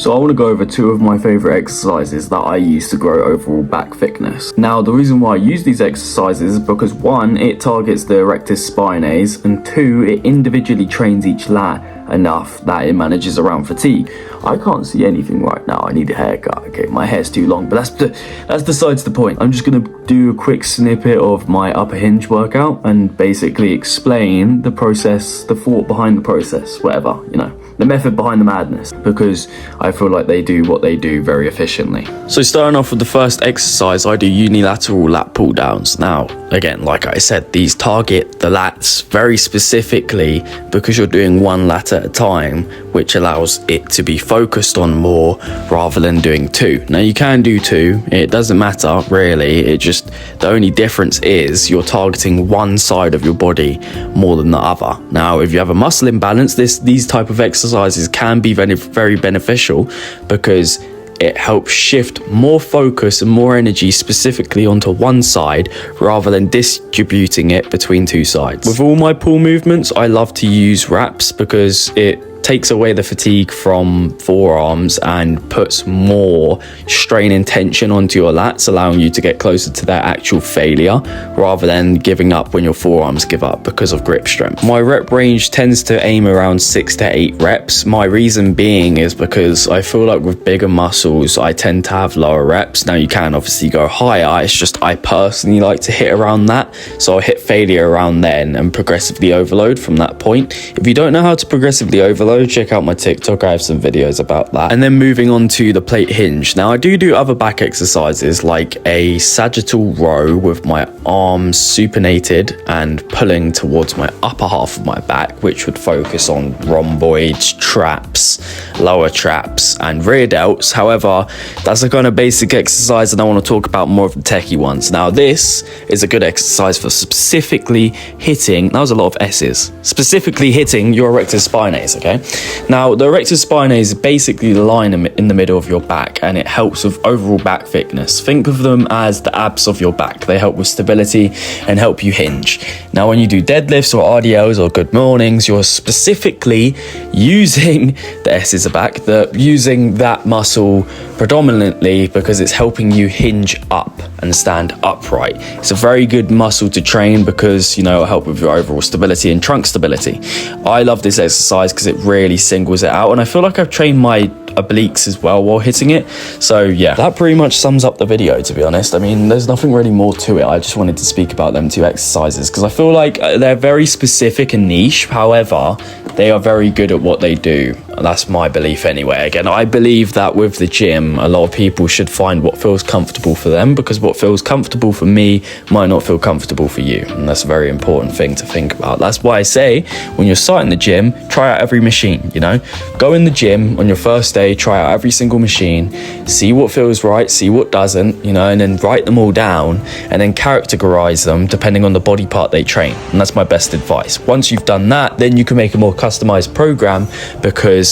So I want to go over two of my favorite exercises that I use to grow overall back thickness. Now, the reason why I use these exercises is because one, it targets the rectus spinae, and two, it individually trains each lat enough that it manages around fatigue. I can't see anything right now. I need a haircut. Okay, my hair's too long, but that's besides the point. I'm just gonna do a quick snippet of my upper hinge workout and basically explain the process, the thought behind the process, whatever, you know, the method behind the madness, because I feel like they do what they do very efficiently. So starting off with the first exercise, I do unilateral lat pull downs. Now, again, like I said, these target the lats very specifically because you're doing one lat at a time, which allows it to be focused on more rather than doing two. Now you can do two, it doesn't matter really, the only difference is you're targeting one side of your body more than the other. Now if you have a muscle imbalance, these type of exercises can be very beneficial because it helps shift more focus and more energy specifically onto one side rather than distributing it between two sides. With all my pull movements, I love to use wraps because it takes away the fatigue from forearms and puts more strain and tension onto your lats, allowing you to get closer to their actual failure rather than giving up when your forearms give up because of grip strength. My rep range tends to aim around 6 to 8 reps. My reason being is because I feel like with bigger muscles, I tend to have lower reps. Now you can obviously go higher, it's just I personally like to hit around that. So I'll hit failure around then and progressively overload from that point. If you don't know how to progressively overload, check out my TikTok, I have some videos about that. And then moving on to the plate hinge. Now I do other back exercises like a sagittal row with my arms supinated and pulling towards my upper half of my back, which would focus on rhomboids, traps, lower traps and rear delts. However, that's a kind of basic exercise and I want to talk about more of the techie ones. Now this is a good exercise for specifically hitting, that was a lot of S's, specifically hitting your rectus spinae, okay? Now, the rectus spinae is basically the line in the middle of your back and it helps with overall back thickness. Think of them as the abs of your back. They help with stability and help you hinge. Now, when you do deadlifts or RDLs or good mornings, you're specifically using the S's of back, using that muscle predominantly because it's helping you hinge up and stand upright. It's a very good muscle to train because, you know, it'll help with your overall stability and trunk stability. I love this exercise because it really singles it out and I feel like I've trained my obliques as well while hitting it. So yeah, that pretty much sums up the video, to be honest. I mean, there's nothing really more to it. I just wanted to speak about them two exercises because I feel like they're very specific and niche. However, they are very good at what they do. That's my belief anyway. Again, I believe that with the gym, a lot of people should find what feels comfortable for them because what feels comfortable for me might not feel comfortable for you. And that's a very important thing to think about. That's why I say when you're starting the gym, try out every machine, you know? Go in the gym on your first day, try out every single machine, see what feels right, see what doesn't, you know, and then write them all down and then categorize them depending on the body part they train. And that's my best advice. Once you've done that, then you can make a more customized program because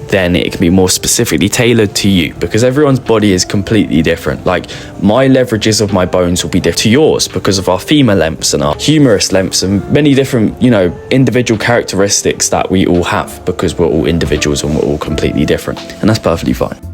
then it can be more specifically tailored to you because everyone's body is completely different. Like my leverages of my bones will be different to yours because of our femur lengths and our humerus lengths and many different, you know, individual characteristics that we all have because we're all individuals and we're all completely different, and that's perfectly fine.